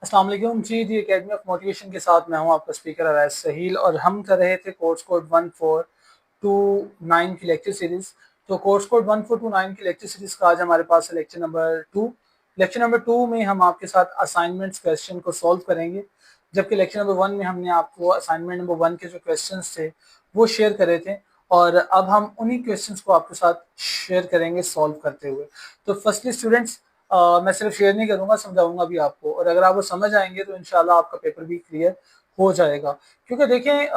अस्सलाम वालेकुम जी दी academy of motivation के साथ मैं हूं आपका स्पीकर अरैज सहील और हम कर रहे थे कोर्स कोड 1429 की लेक्चर सीरीज। तो कोर्स कोड 1429 की लेक्चर सीरीज का आज हमारे पास है लेक्चर नंबर 2। लेक्चर नंबर 2 में हम आपके साथ असाइनमेंट्स क्वेश्चन को सॉल्व करेंगे, जबकि लेक्चर नंबर 1 में हमने आपको असाइनमेंट नंबर 1 के जो क्वेश्चंस थे वो शेयर करे थे और अब हम उन्हीं क्वेश्चंस को आपके साथ शेयर करेंगे सॉल्व करते हुए। तो फर्स्टली स्टूडेंट्स, मैं सिर्फ शेयर नहीं करूंगा, समझाऊंगा भी आपको, और अगर आप वो समझ आएंगे तो इंशाल्लाह आपका पेपर भी क्लियर हो जाएगा। क्योंकि देखें,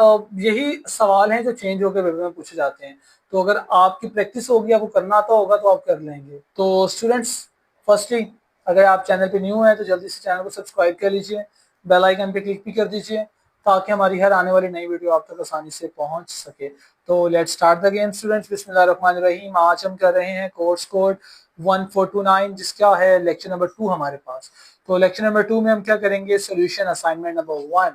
यही सवाल हैं जो चेंज होकर पेपर में पूछे जाते हैं। तो अगर आपकी प्रैक्टिस होगी, आपको करना आता होगा तो आप कर लेंगे। तो स्टूडेंट्स, फर्स्टली अगर आप चैनल पे न्यू हैं तो जल्दी से चैनल को सब्सक्राइब कर लीजिए, बेल आइकन पे क्लिक भी कर दीजिए ताकि हमारी हर आने वाली नई वीडियो आप तक आसानी से पहुंच सके। तो let's start the game students. बिस्मिल्लाहिर्रहमानिर्रहीम। आज हम कर रहे हैं कोर्स कोड 1429, जिसका है लेक्चर नंबर 2 हमारे पास। तो लेक्चर नंबर 2 में हम क्या करेंगे, solution assignment number 1।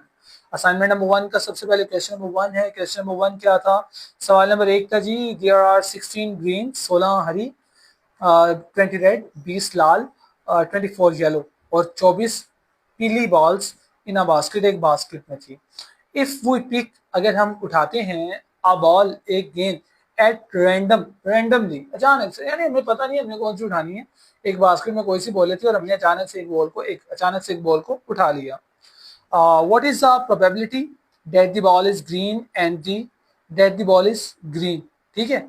Assignment number 1 का सबसे पहले क्वेश्चन नंबर 1 है। क्वेश्चन नंबर 1 क्या था? सवाल नंबर 1 था जी, देयर आर 16 ग्रीन, 16 हरी, 20 रेड, 20 लाल, 24 येलो और 24 पीली बॉल्स इन अ बास्केट, एक बास्केट में थी। इफ वी पिक, अगर हम उठाते हैं, अ बॉल, एक गेंद, एट रैंडम, रैंडमली, अचानक से, यानी हमें पता नहीं हमने कौन सी उठानी है। एक बास्केट में कोई सी बॉल थी और हमने अचानक से एक बॉल को उठा लिया। What is the probability that the ball is green and that the ball is green? ठीक है,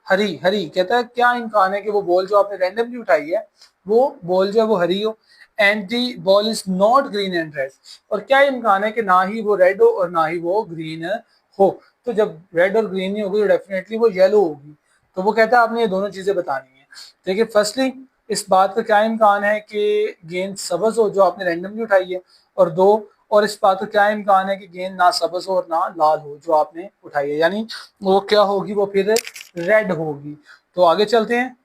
हरी, हरी कहता है क्या इम्कान है कि वो बॉल जो आपने रैंडमली उठाई है वो बॉल जो है वो हरी हो, and the ball is not green and red, और क्या इम्कान है कि ना ही वो रेड हो और ना ही वो ग्रीन हो। तो जब रेड और ग्रीन नहीं होगी तो डेफिनेटली वो येलो होगी। तो वो कहता है आपने ये दोनों चीजें बतानी है। देखिए, फर्स्टली इस बात का क्या इम्कान है कि गेंद सब्ज हो जो आपने रैंडमली उठाई है, और दो, और इस बात का क्या इम्कान है कि गेंद ना सब्ज हो और ना लाल हो जो आपने उठाई है, यानी वो क्या होगी, वो फिर रेड होगी। तो आगे चलते हैं।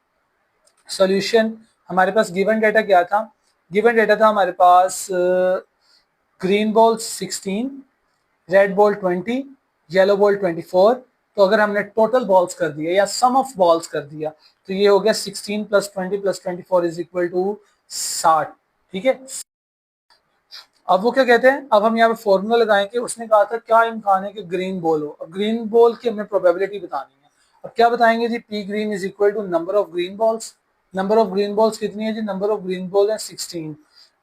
सॉल्यूशन, हमारे पास गिवन डेटा क्या था? गिवन डेटा था हमारे पास green ball 16, red ball 20, yellow ball 24। तो अगर हमने टोटल बॉल्स कर दिया या सम ऑफ बॉल्स कर दिया तो ये हो गया 16 plus 20 plus 24 is equal to 60। ठीक है, अब वो क्या कहते हैं, अब हम यहाँ पे फॉर्मूला लगाएंगे। उसने कहा था क्या इम्कान है कि ग्रीन बॉल हो। अब ग्रीन बॉल की हमें प्रोबेबिलिटी बतानी है। अब क्या बताएंगे जी, P green is equal to number of green balls. Number of green balls कितनी है जी? नंबर ऑफ ग्रीन बॉल है 16,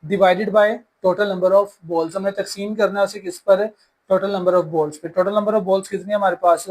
divided by total number of balls. हमें तकसीम करना है उसे किस पर? टोटल नंबर ऑफ बॉल्स पे। टोटल नंबर ऑफ बॉल्स कितनी है हमारे पास?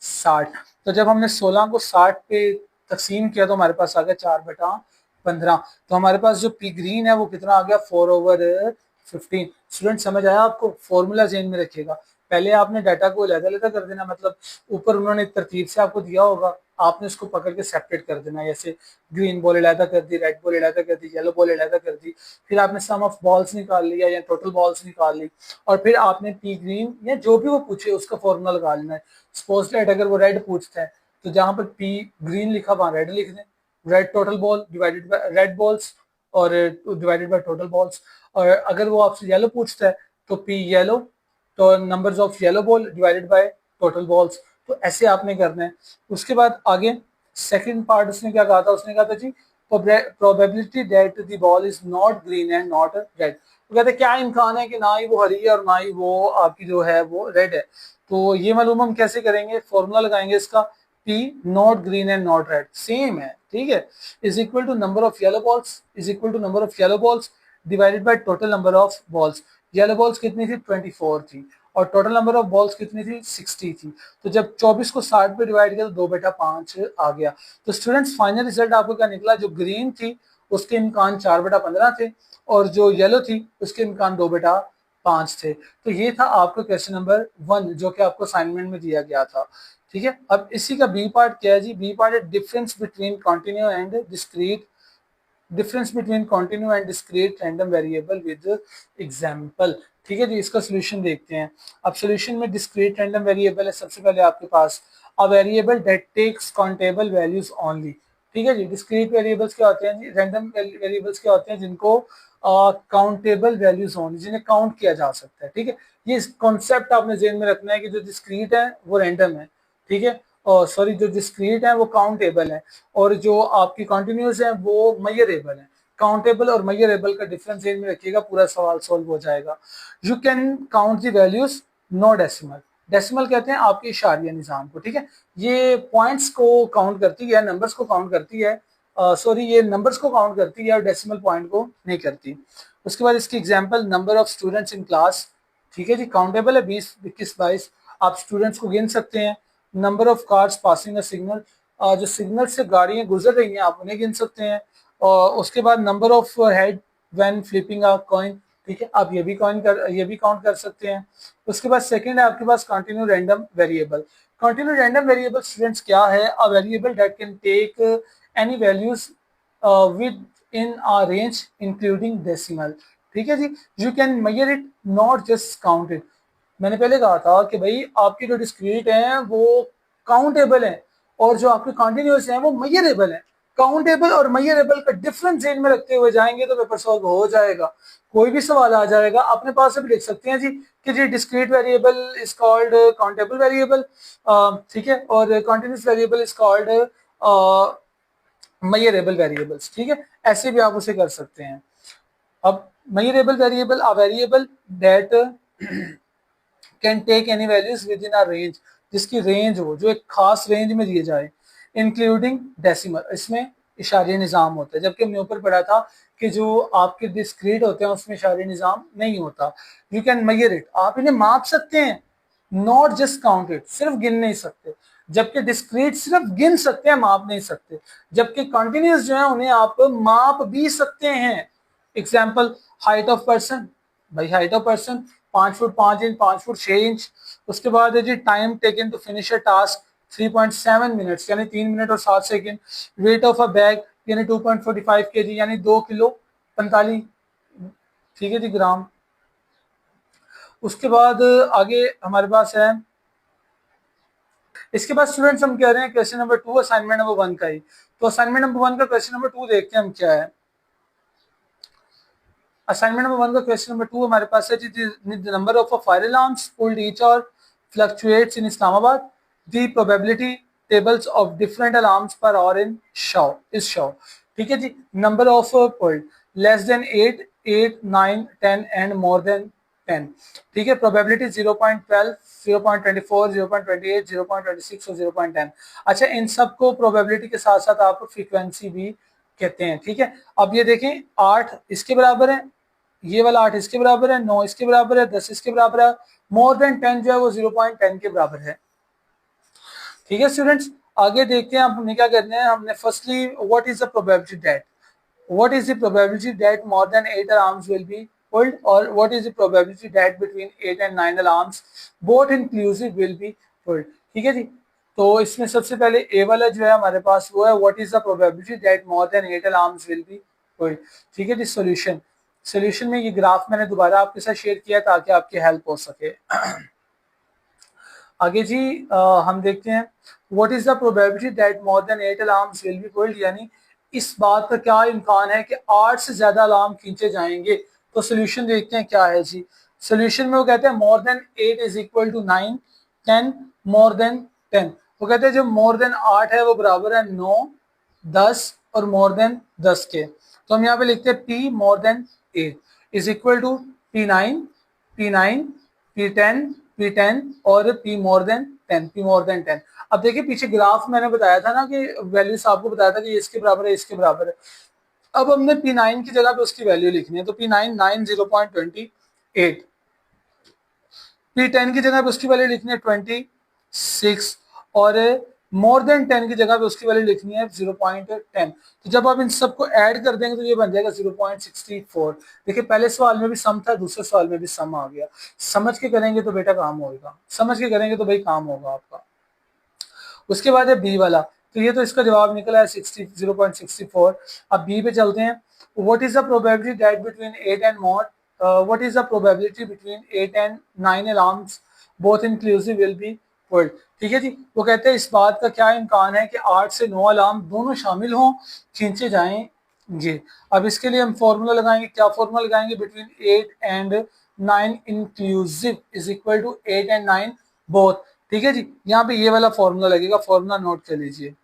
60। तो जब हमने 16 को 60 पे तकसीम किया तो हमारे पास आ गया 4/15। तो हमारे पास जो पी ग्रीन है वो कितना आ गया? 4/15। स्टूडेंट समझ आया आपको? फॉर्मूला जेन में रखिएगा। पहले आपने डाटा को अलग-अलग कर देना, मतलब ऊपर उन्होंने तरतीब से आपको दिया होगा, आपने उसको पकड़ के सेपरेट कर देना। जैसे ग्रीन बॉल अलहदा कर दी, रेड बॉल अलहदा कर दी, येलो बॉल अलहदा कर दी, फिर आपने सम ऑफ बॉल्स निकाल लिया या टोटल बॉल्स निकाल ली, और फिर आपने पी ग्रीन या जो भी वो पूछे उसका फॉर्मूला लगा लेना है। सपोज दैट अगर वो रेड पूछता है तो जहां पर पी ग्रीन लिखा वहां रेड लिख दें। Red total ball divided by red balls और डिवाइडेड बाय टोटल बॉल्स। और अगर वो आपसे येलो पूछता है तो पी येलो, तो numbers of yellow ball divided by total balls. तो ऐसे आपने करना है। उसके बाद आगे सेकंड पार्ट उसने क्या कहा था? उसने कहा था जी, probability that the ball is not green and not red. तो कहते क्या इम्कान है कि ना ही वो हरी है और ना ही वो आपकी जो है वो रेड है। तो ये मालूम हम कैसे करेंगे? फॉर्मूला लगाएंगे इसका, P not green and not red same है, ठीक है, is equal to number of yellow balls, is equal to number of yellow balls divided by total number of balls. Yellow balls कितनी थी? 24 थी, और टोटल नंबर ऑफ बॉल्स कितनी थी? 60 थी। तो जब 24 को 60 पे डिवाइड किया तो 2/5 आ गया। तो स्टूडेंट्स, फाइनल रिजल्ट आपको क्या निकला? जो ग्रीन थी उसके इम्कान 4/15 थे, और जो येलो थी उसके इम्कान 2/5 थे। तो ये था आपका क्वेश्चन नंबर 1 जो कि आपको असाइनमेंट में दिया गया था। ठीक है, अब इसी का बी पार्ट क्या है जी? बी पार्ट है difference between continue and discrete, difference between continue and discrete random variable with example. ठीक है जी, इसका सोल्यूशन देखते हैं। अब सोल्यूशन में डिस्क्रीट रैंडम वेरिएबल है सबसे पहले आपके पास, a variable that takes countable values only. ठीक है जी, डिस्क्रीट वेरिएबल्स क्या होते हैं जी? रैंडम वेरिएबल्स क्या होते हैं? जिनको काउंटेबल वैल्यूज ओनली, जिन्हें काउंट किया जा सकता है। ठीक है, ये कॉन्सेप्ट आपने जेन में रखना है कि जो डिस्क्रीट है वो रैंडम है, ठीक है, और सॉरी जो डिस्क्रीट है वो काउंटेबल है, और जो आपकी कॉन्टिन्यूस है वो मेजरेबल है। काउंटेबल और मेजरेबल का डिफरेंस ध्यान में रखिएगा, पूरा सवाल सॉल्व हो जाएगा। You can count the values, no decimal. Decimal कहते हैं आपके इशारिया निज़ाम को, ठीक है। ये पॉइंट्स को काउंट करती है, नंबर्स को काउंट करती है, सॉरी ये नंबर्स को काउंट करती है और डेसिमल पॉइंट को नहीं करती। उसके बाद इसकी example, number of students in class, ठीक है जी, काउंटेबल है 20, 21, 22, आप स्टूडेंट्स को गिन सकते हैं। Number of cars passing a signal, जो सिग्नल से गाड़ियां गुजर रही हैं आप उन्हें गिन सकते हैं। और उसके बाद number of head when flipping a coin, ठीक है, आप ये भी काउंट कर सकते हैं। उसके बाद सेकंड है आपके पास continue random variable. Continue random variable students क्या है? A variable that can take any values within a range including decimal, ठीक है जी। You can measure it, not just count it. मैंने पहले कहा था कि भाई आपकी जो डिस्क्रीट हैं वो काउंटेबल हैं और जो आपके कॉन्टिन्यूस हैं वो मेजरेबल हैं। काउंटेबल और मेजरेबल का डिफरेंस ध्यान में रखते हुए जाएंगे तो पेपर सॉल्व हो जाएगा। कोई भी सवाल आ जाएगा अपने पास से भी लिख सकते हैं जी कि जी discrete variable is called countable variable, ठीक है, और continuous variable is called measurable variables, ठीक है, ऐसे भी आप उसे कर सकते हैं। अब measurable variable a variable that can take any values within a range, जिसकी रेंज हो, जो एक खास रेंज में दिए जाए, इंक्लूडिंग डेसिमल, इसमें इशारे निज़ाम होता है। जबकि हमने ऊपर पढ़ा था कि जो आपके डिस्क्रीट होते हैं उसमें इशारे निज़ाम नहीं होता। यू कैन मेजर इट, आप इन्हें माप सकते हैं, नॉट जस्ट काउंट इट, सिर्फ गिन नहीं सकते। जबकि डिस्क्रीट सिर्फ गिन सकते हैं, माप नहीं सकते। जबकि कंटिन्यूस जो है उन्हें आप माप भी सकते हैं। एग्जाम्पल, हाइट ऑफ पर्सन, भाई height of person 5 foot 5 inch, 5 foot 6 inch. उसके बाद है जी time taken to finish a task 3.7 minutes यानी 3 मिनट और 7 second. Weight of a bag यानी 2.45 kg यानी 2 किलो 45, ठीक है जी, ग्राम। उसके बाद आगे हमारे पास है, इसके बाद स्टूडेंट्स हम कह रहे हैं क्वेश्चन नंबर 2 असाइनमेंट नंबर 1 का ही। तो असाइनमेंट नंबर 1 का क्वेश्चन नंबर 2 देखते हैं हम क्या है। असाइनमेंट नंबर 1 का क्वेश्चन नंबर 2 हमारे पास है, the number of fire alarms pulled each hour fluctuates in Islamabad, the probability tables of different alarms पर और इन शो इस शो, ठीक है जी। Number of pulled less than 8, 8, 9, 10 and more than 10, ठीक है। प्रोबेबिलिटी 0.12, 0.24, 0.28, 0.26 और 0.10। अच्छा, इन सबको प्रोबेबिलिटी के साथ साथ आप फ्रीक्वेंसी भी कहते हैं, ठीक है। अब ये देखें, 8 इसके बराबर है, ये वाला 8 इसके बराबर है, 9 इसके बराबर है, 10 इसके बराबर है, मोर देन 10 जो है वो 0.10 के बराबर है, ठीक है स्टूडेंट्स। आगे देखते हैं हमने क्या करना है। हमने firstly what is the probability that, what is the probability that more than 8 alarms will be pulled, or what is the probability that between 8 and 9 alarms both inclusive will be pulled, ठीक है जी। तो इसमें सबसे पहले ए वाला जो है हमारे पास वो है what is the probability that more than 8 alarms will be pulled, ठीक है जी। सॉल्यूशन में ये ग्राफ मैंने दोबारा आपके साथ शेयर किया ताकि आपकी हेल्प हो सके। आगे जी हम देखते हैं what is the probability that more than 8 alarms will be pulled, यानी इस बात का क्या इम्कान है कि 8 से ज्यादा अलार्म खींचे जाएंगे। तो सोल्यूशन देखते हैं क्या है जी। सोल्यूशन में वो कहते हैं more than 8 is equal to 9, 10 more than 10। वो कहते हैं जो मोर देन 8 है वो बराबर है 9, 10 और मोर देन 10 के। तो हम यहाँ पे लिखते हैं P more than 8 is equal to P9, P9, P10, P10 और P more than 10, P more than 10। अब देखिए पीछे ग्राफ मैंने बताया था ना कि वैल्यूज आपको बताया था कि ये इसके बराबर है, इसके बराबर है। अब हमने P9 की जगह पे उसकी वैल्यू लिखनी है, तो P9 9 0.28, P10 की जगह पे उसकी वैल्यू लिखनी है 26 और मोर देन 10 की जगह पे उसकी वैल्यू लिखनी है 0.10। तो जब आप इन सबको ऐड कर देंगे तो ये बन जाएगा 0.64। देखिए पहले सवाल में भी सम था, दूसरे सवाल में भी सम आ गया। समझ के करेंगे तो बेटा काम होगा, समझ के करेंगे तो भाई काम होगा आपका। उसके बाद है बी वाला, तो ये तो इसका जवाब निकला है 0.64। अब बी पे चलते हैं। What is the probability that between 8 and more, what is the probability between 8 and 9 alarms both inclusive will be pulled, ठीक है जी। वो कहते हैं इस बात का क्या इम्कान है कि 8 से 9 अलार्म दोनों शामिल हों, खींचे जाएंगे। अब इसके लिए हम फॉर्मूला लगाएंगे, क्या फॉर्मूला लगाएंगे, between 8 and 9 inclusive is equal to 8 and 9 both, ठीक है जी। यहाँ पे ये वाला फॉर्मूला लगेगा, फॉर्मूला नोट कर लीजिए।